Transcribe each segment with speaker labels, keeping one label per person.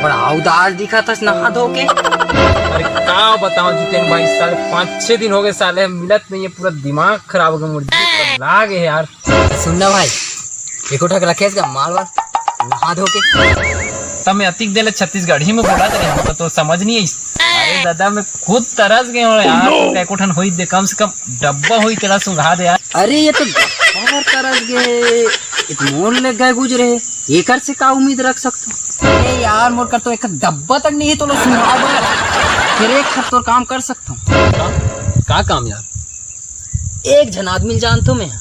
Speaker 1: बड़ा उदास दिखा था नहा धो के।
Speaker 2: अरे क्या बताऊं जितेन भाई, साले 5-6 दिन हो गए, साले मिलत नहीं है, पूरा दिमाग खराब हो गया, मुझे लाग है यार।
Speaker 1: सुनना भाई, एक उठा के रखे इसका माल वाल नहा धो के।
Speaker 2: तब मैं अतिक देले छत्तीसगढ़ ही में बोला था, तो समझ नहीं आई। अरे दादा मैं खुद तरस गया हूँ यार। एक उठन हुई दे, कम से कम डब्बा हुई तेरा सुंघा दे यार।
Speaker 1: अरे ये तो और तरस गए, एक मोड़ ले गए गुजरे, एकर से का उम्मीद रख सकते। अरे यार मोर कर तो एक डब्बा तक नहीं है तो लो सुनावा, फिर एक खत तो काम कर सकता हूँ।
Speaker 2: का काम यार?
Speaker 1: एक जन आदमी जानतो मैं,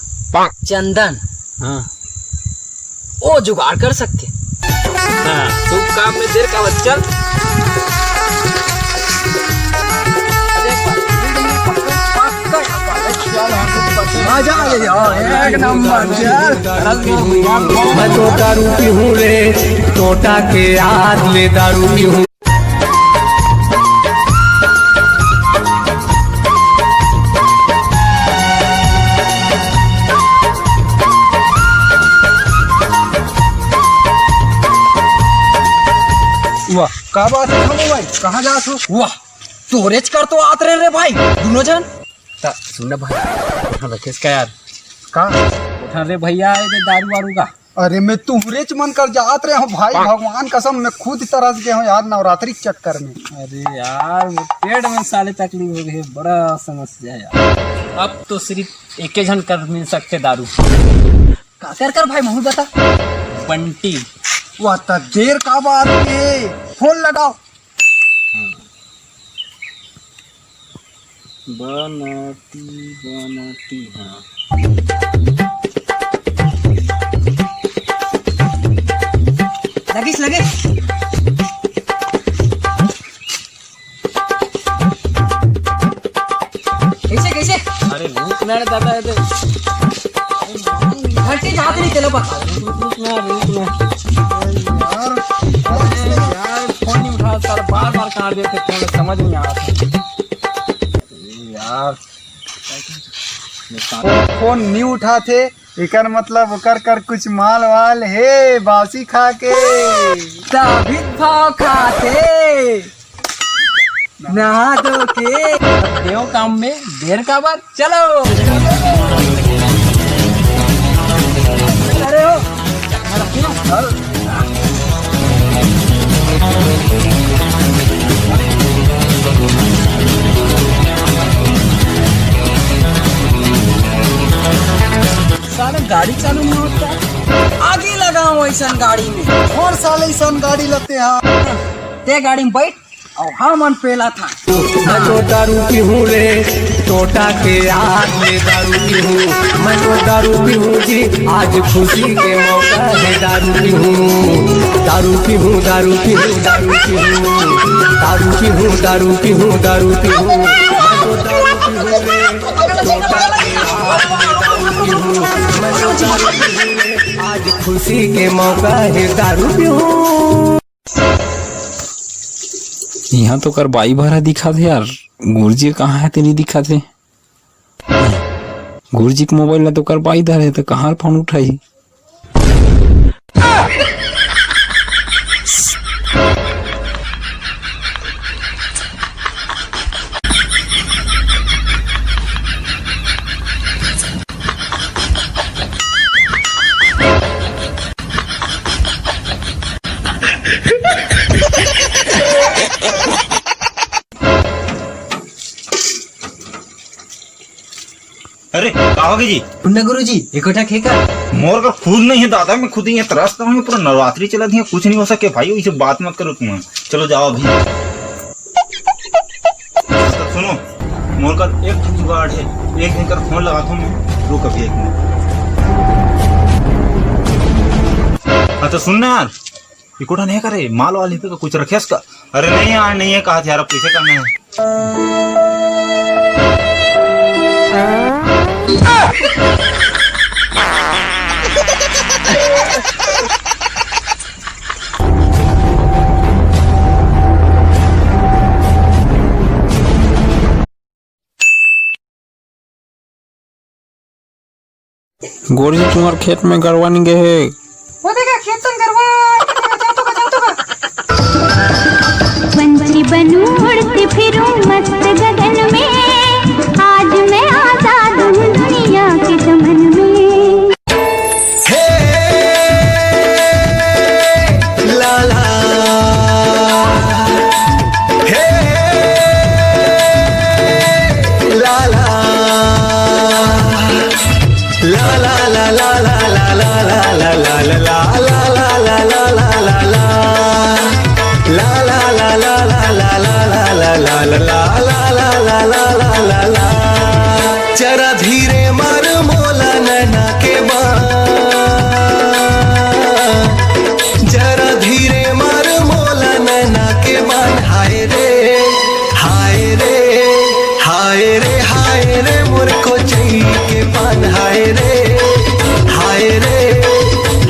Speaker 1: चंदन।
Speaker 2: हाँ
Speaker 1: वो जुगाड़ कर सकते।
Speaker 2: हाँ, शुभ काम में देर का बच्चा।
Speaker 1: एक नंबर
Speaker 3: मैं तो दारू पीहूँ रे, टोटा के याद ले दारू पीहूँ।
Speaker 4: वाह का बात है भाई, कहाँ जा तू?
Speaker 1: वाह स्टोरेज कर तो आत रहे रे भाई दोनों जन। सुन भाई रखेश का यार
Speaker 4: का
Speaker 2: उठा रे भैया दारू वारू का।
Speaker 4: अरे मैं तुहरे मन कर जात रहे हूँ भाई, भगवान कसम मैं खुद तरस गया हूँ यार नवरात्रि के चक्कर में।
Speaker 2: अरे यार पेट में साले तकलीफ हो गई, बड़ा समस्या है यार। अब तो सिर्फ एक जन कर मिल सकते दारू।
Speaker 1: का कर भाई मुँह बता।
Speaker 2: बंटी
Speaker 4: वाह त देर का बात है, फोन लगाओ।
Speaker 2: बनाती हाँ।
Speaker 1: लगिस लगे कैसे कैसे?
Speaker 2: अरे रुक ना रे दादा,
Speaker 1: घंटे जाते नहीं चलो बता।
Speaker 2: रुक ना यार फोन नहीं उठा, सर बार काट देते फोन, समझ नहीं आ रहा यार।
Speaker 4: फोन नहीं उठाते एकर मतलब ओकर कर कुछ माल वाल है बासी खा के
Speaker 1: तभी भाव खाते नहा धो के।
Speaker 2: देव काम में देर का बात, चलो।
Speaker 1: अरे हो
Speaker 4: सारे गाड़ी चालू नहीं होता,
Speaker 1: आगे लगाओ ऐसा गाड़ी में।
Speaker 4: और साले ऐसा गाड़ी लेते हैं
Speaker 1: ते गाड़ी में बैठ और हाँ मन पेला था।
Speaker 3: मैं तो दारू पीहूँ रे, टोटा के याद ले दारू पीहूँ। मैं तो दारू पीहूँ जी, आज खुशी के मौका है दारू पीहूँ। दारू पीहूँ दारू पीहूँ दारू पीहूँ दारू पीहूँ दारू पीहूँ दारू पीहूँ। मैं तो दारू पीहूँ रे, टोटा के याद ले दारू पीहूँ। मैं तो दारू पीहूँ रे, आज खुशी के मौका है दारू पीहूँ।
Speaker 5: यहाँ तो कर बाई भरा दिखा थे यार, गुरुजी कहाँ है तेरी दिखा थे। गुरुजी के मोबाइल में तो कर बाई धरे तो कहाँ फोन उठाई।
Speaker 6: अरे कहोगे जी?
Speaker 1: गुरुजी इकट्ठा खेकर
Speaker 6: मोर का खुद नहीं है दादा, मैं खुद ही यहाँ तरसता हूँ, पूरा नवरात्रि चला दिया, कुछ नहीं हो सके भाई, इसे बात मत करो तुम। चलो जाओ अभी। तो सुनो, मोर का एक जुगाड़ है, एक दिन कर फोन लगाता हूँ मैं, रुक अभी 1 मिनट। हाँ तो सुनना यार, इकोटा नहीं करे माल वाले पे कुछ रखे इसका। अरे नहीं यार नहीं है, कहा यार अब कैसे करना है।
Speaker 5: गुरुजी तुम्हारे खेत में गड़वा नहीं गए है।
Speaker 1: वो देखा खेत में गड़वा, जाओ तो का।
Speaker 3: जरा धीरे मार मोला नैना के बान, जरा धीरे मार मोला नैना के बान। हाय रे हाय रे हाय रे हाय रे मोर को चाहिए के पान। हाय रे हाय रे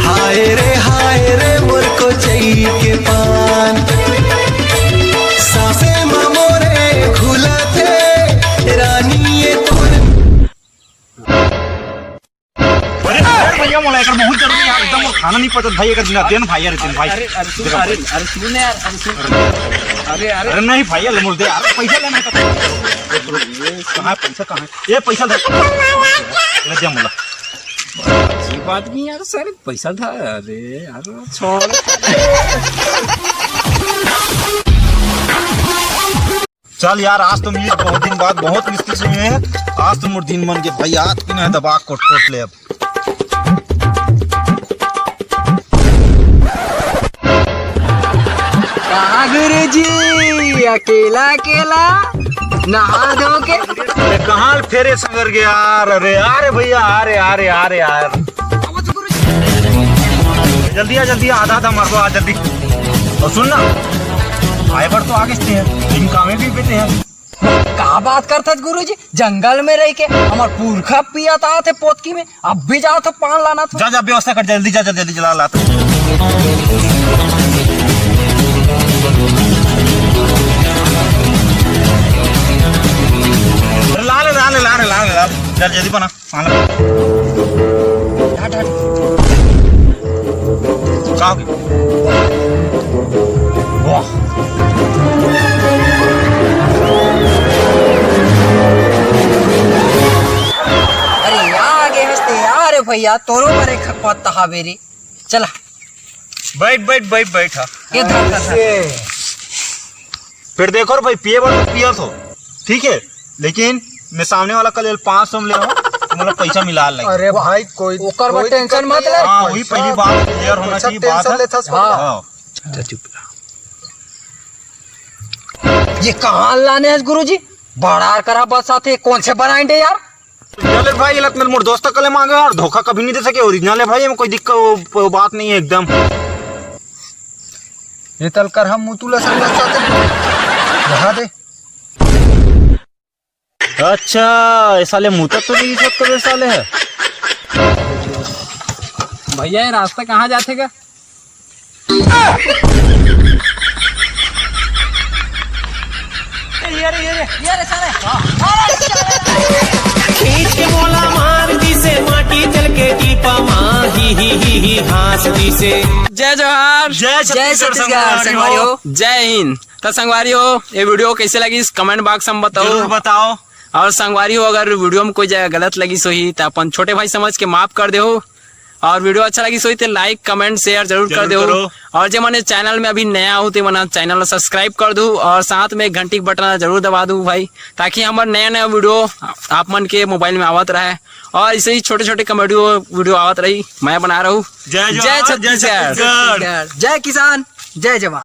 Speaker 3: हाय रे हाय रे मोर को चाहिए के पान। सासे मोरे खुला थे रानी ये तोर।
Speaker 6: अरे भैया मोला एकर बहुत जरूरी है एकदम खाना नहीं पचत भाई एकर बिना देन भाई यार देन भाई
Speaker 2: अरे सुन यार
Speaker 6: अरे नहीं भाई ले मोल दे यार पैसा लेना कहां पैसा कहां ये पैसा दे ले दे मोला
Speaker 5: अजीब आदमी यार सर पैसा था अरे यार छोड़
Speaker 6: चल यार आज तो मिली बहुत दिन बाद बहुत मुश्किल से मिले हैं आज तो मोर दिन बन गए भाई आज की ना दबा कोट कोट ले अब
Speaker 1: कहाँ गुरुजी अकेला अकेला नहा धो के
Speaker 6: अरे कहाँ फेरे सगर गया यार अरे अरे भैया अरे अरे अरे यार जल्दी आ आधा मार दो आ जल्दी और सुन ना आए पर तो आगे से हैं इन कामें भी बेते हैं
Speaker 1: का बात करते गुरुजी जंगल में रह के हमार पुरखा पिया थे पोतकी में अब भी जाओ तो पान लाना था
Speaker 6: जा व्यवस्था कर जल्दी जा जल्दी जला ला ला जल्दी बना पान वाह
Speaker 1: अरे आगे हंसते यार भैया तोरो बरे खपत हावेरी चला
Speaker 6: बैठ
Speaker 1: ये धर
Speaker 6: फिर देखो भाई पिए बार तो पिया तो ठीक है लेकिन मैं सामने वाला कल 500 में ले रहा हूँ तो मतलब पैसा मिला लगे
Speaker 4: अरे भाई कोई
Speaker 1: टेंशन मत ले
Speaker 6: हाँ वही पहली बात क्लियर होना चाहिए बात है
Speaker 1: चुप ये कहाँ लाने हैं गुरुजी बड़ा करा बस आते कौन से बनाएंगे यार
Speaker 6: ओरिजिनल है भाई लत मेरे मोर दोस्त कले मांगे और धोखा कभी नहीं दे सके ओरिजिनल है भाई में कोई दिक्कत बात नहीं है एकदम
Speaker 4: ये तल कर हम मुतुला समझ चाहते दिखा दे
Speaker 6: अच्छा ये साले मुतत तो नहीं सकते ये साले है
Speaker 2: भैया ये रास्ता कहाँ जाते का
Speaker 3: खींच के मोला मार दी से माटी चल के टीपा माँ ही हंस दी से।
Speaker 2: जय जोहार
Speaker 1: जय छत्तीसगढ़ संगवारियों
Speaker 2: जय हिंद। तो संगवारियों ये वीडियो कैसे लगी इस कमेंट बॉक्स में
Speaker 6: जरूर
Speaker 2: बताओ
Speaker 6: बताओ
Speaker 2: और संगवारियों अगर वीडियो में कोई जगह गलत लगी सोही तो अपन छोटे भाई समझ के माफ कर दो और वीडियो अच्छा लगी सोही तो लाइक कमेंट शेयर जरूर कर दो और जो मैंने चैनल में अभी नया हो तो मैंने चैनल सब्सक्राइब कर दूं और साथ में घंटी का बटन जरूर दबा दूं भाई ताकि हमारे नया वीडियो आप मन के मोबाइल में आवत रहे और ऐसे ही छोटे छोटे कॉमेडी वीडियो आवत रही मैं बना रहा हूँ।
Speaker 6: जय
Speaker 2: छत्तीसगढ़
Speaker 1: जय किसान जय जवान।